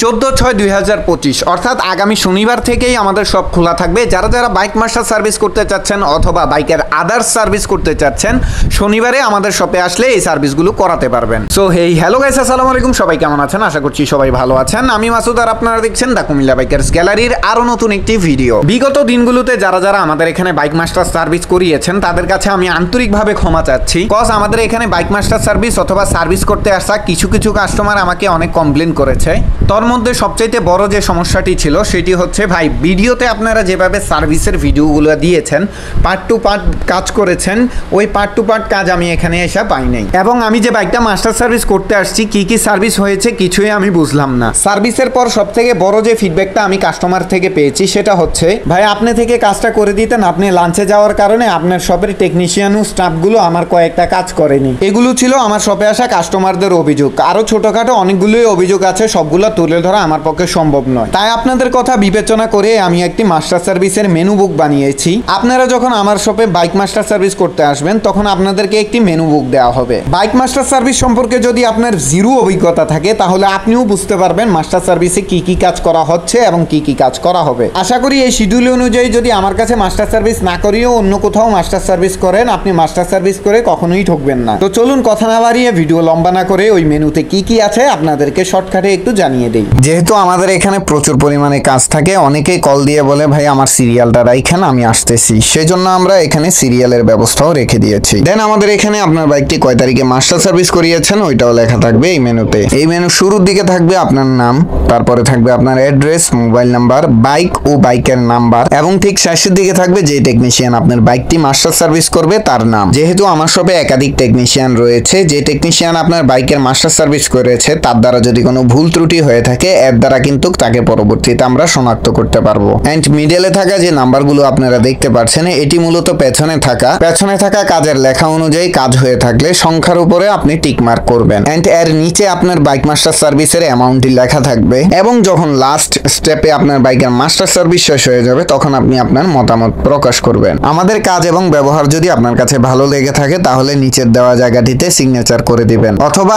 14/6/2025 অর্থাৎ আগামী শনিবার থেকেই আমাদের সব খোলা থাকবে। যারা যারা বাইক মাস্টার সার্ভিস করতে চাচ্ছেন অথবা বাইকের আদার্স সার্ভিস করতে চাচ্ছেন, শনিবারে আমাদের শপে আসলে এই সার্ভিসগুলো করাতে পারবেন। সো হেই হ্যালো গাইস, আসসালামু আলাইকুম। সবাই কেমন আছেন? আশা করছি সবাই ভালো আছেন। আমি মাসুদ আর আপনারা দেখছেন দা কুমিল্লা বাইকার্স গ্যালারির আরো নতুন একটি ভিডিও। বিগত দিনগুলোতে যারা যারা আমাদের এখানে বাইক মাস্টার সার্ভিস করিয়েছেন তাদের কাছে আমি আন্তরিকভাবে ক্ষমা চাচ্ছি। কজ আমাদের এখানে বাইক মাস্টার সার্ভিস অথবা সার্ভিস করতে আসা কিছু কিছু কাস্টমার আমাকে অনেক কমপ্লেন করেছে। তোর মধ্যে সবচাইতে বড় যে সমস্যাটি ছিল সেটি হচ্ছে, ভাই ভিডিওতে আপনারা যেভাবে সার্ভিসের ভিডিওগুলো দিয়েছেন, পার্ট টু পার্ট কাজ করেছেন, ওই পার্ট টু পার্ট কাজ আমি এখানে এসে পাই নাই। এবং আমি যে বাইকটা মাস্টার সার্ভিস করতে আসছি, কি কি সার্ভিস হয়েছে কিছুই আমি বুঝলাম না। সার্ভিসের পর সব থেকে বড় যে ফিডব্যাকটা আমি কাস্টমার থেকে পেয়েছি সেটা হচ্ছে, ভাই আপনি থেকে কাজটা করে দিতেন, আপনি লাঞ্চে যাওয়ার কারণে আপনার শপের টেকনিশিয়ান ও স্টাফগুলো আমার কয়েকটা কাজ করেনি। এগুলো ছিল আমার শপে আসা কাস্টমারদের অভিযোগ। আরো ছোটখাটো অনেকগুলোই অভিযোগ আছে, সবগুলো তুলে ধরা আমার পক্ষে সম্ভব নয়। তাই আপনাদের কথা বিবেচনা করে আমি একটি মাস্টার সার্ভিসের মেনু বুক বানিয়েছি। আপনারা যখন আমার শপে বাইক মাস্টার সার্ভিস করতে আসবেন তখন আপনাদেরকে একটি মেনু বুক দেওয়া হবে। বাইক মাস্টার সার্ভিস সম্পর্কে যদি আপনার জিরো অভিজ্ঞতা থাকে তাহলে আপনিও বুঝতে পারবেন মাস্টার সার্ভিসে কি কি কাজ করা হচ্ছে এবং কি কি কাজ করা হবে। আশা করি এই শিডিউল অনুযায়ী যদি আমার কাছে মাস্টার সার্ভিস না করিও অন্য কোথাও মাস্টার সার্ভিস করেন, আপনি মাস্টার সার্ভিস করে কখনোই ঠকবেন না। তো চলুন কথা না বাড়িয়ে ভিডিও লম্বা না করে ওই মেনুতে কি কি আছে আপনাদেরকে শর্টকাটে একটু জানিয়ে দেই। যেহেতু আমাদের এখানে প্রচুর পরিমাণে কাজ থাকে, অনেকেই কল দিয়ে বলে ভাই আমার সিরিয়ালটা রাইখান, আমি আসতেছি। সেজন্য আমরা এখানে সিরিয়ালের ব্যবস্থাও রেখে দিয়েছি। দেন আমাদের এখানে আপনার বাইকটি কয় তারিখে মাস্টার সার্ভিস করিয়েছেন ওইটাও লেখা থাকবে এই মেনুতে। এই মেনু শুরুর দিকে থাকবে আপনার নাম, তারপরে থাকবে আপনার অ্যাড্রেস, মোবাইল নাম্বার, বাইক ও বাইকের নাম্বার, এবং ঠিক শেষের দিকে থাকবে যে টেকনিশিয়ান আপনার বাইকটি মাস্টার সার্ভিস করবে তার নাম। যেহেতু আমার শপে একাধিক টেকনিশিয়ান রয়েছে, যে টেকনিশিয়ান আপনার বাইকের মাস্টার সার্ভিস করেছে তার দ্বারা যদি কোনো ভুল ত্রুটি হয়ে থাকে এর দ্বারা কিন্তু তাকে পরবর্তীতে আমরা শনাক্ত করতে পারবো। এন্ড মিডলে থাকা যে নাম্বারগুলো আপনারা দেখতে পাচ্ছেন এটি মূলত পেছনে থাকা কাজের লেখা অনুযায়ী কাজ হয়ে থাকলে সংখ্যার উপরে আপনি টিক মার্ক করবেন। এন্ড এর নিচে আপনার বাইক মাস্টার সার্ভিসের অ্যামাউন্টটি লেখা থাকবে, এবং যখন লাস্ট স্টেপে আপনার বাইকের মাস্টার সার্ভিস শেষ হয়ে যাবে তখন আপনি আপনার মতামত প্রকাশ করবেন। আমাদের কাজ এবং ব্যবহার যদি আপনার কাছে ভালো লেগে থাকে তাহলে নিচের দেওয়া জায়গাটিতে সিগনেচার করে দিবেন, অথবা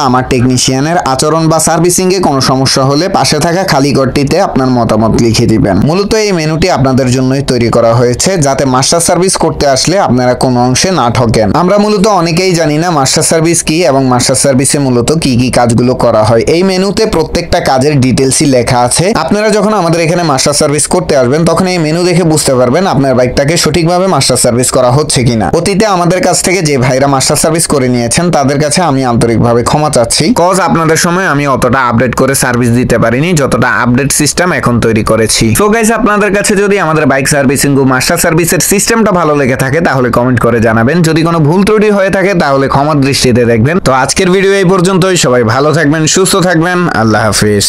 আমার টেকনিশিয়ানের আচরণ বা সার্ভিসিং এ কোনো সমস্যা হলে পাশে থাকা খালি ঘরটিতে আপনার মতামত লিখে দিবেন। মূলত এই মেনুটি আপনাদের জন্যই তৈরি করা হয়েছে যাতে মাস্টার সার্ভিস করতে আসলে আপনারা কোনো অংশে না ঠকেন। আমরা মূলত অনেকেই জানি না মাস্টার সার্ভিস কি এবং মাস্টার সার্ভিসে মূলত কি কি কাজগুলো করা হয়। এই মেনুতে প্রত্যেকটা কাজের ডিটেলসই লেখা আছে। আপনারা যখন আমাদের এখানে মাস্টার সার্ভিস করতে আসবেন তখন এই মেনু দেখে বুঝতে পারবেন আপনার বাইকটাকে সঠিকভাবে মাস্টার সার্ভিস করা হচ্ছে কিনা। অতীতে আমাদের কাছ থেকে যে ভাইরা মাস্টার সার্ভিস করে নিয়েছেন তাদের কাছে আমি আন্তরিকভাবে ক্ষমা চাচ্ছি, কজ আপনাদের সময় আমি অতটা আপডেট করে সার্ভিস দিতে পারিনি যতটা আপডেট সিস্টেম এখন তৈরি করেছি। সো গাইস, আপনাদের কাছে যদি আমাদের বাইক সার্ভিসিং ও মাস্টার সার্ভিসের সিস্টেমটা ভালো লেগে থাকে তাহলে কমেন্ট করে জানাবেন। যদি কোনো ভুল ত্রুটি হয়ে থাকে তাহলে ক্ষমার দৃষ্টিতে দেখবেন। তো আজকের ভিডিও এই পর্যন্তই। সবাই ভালো থাকবেন, সুস্থ থাকবেন। আল্লাহ হাফিজ।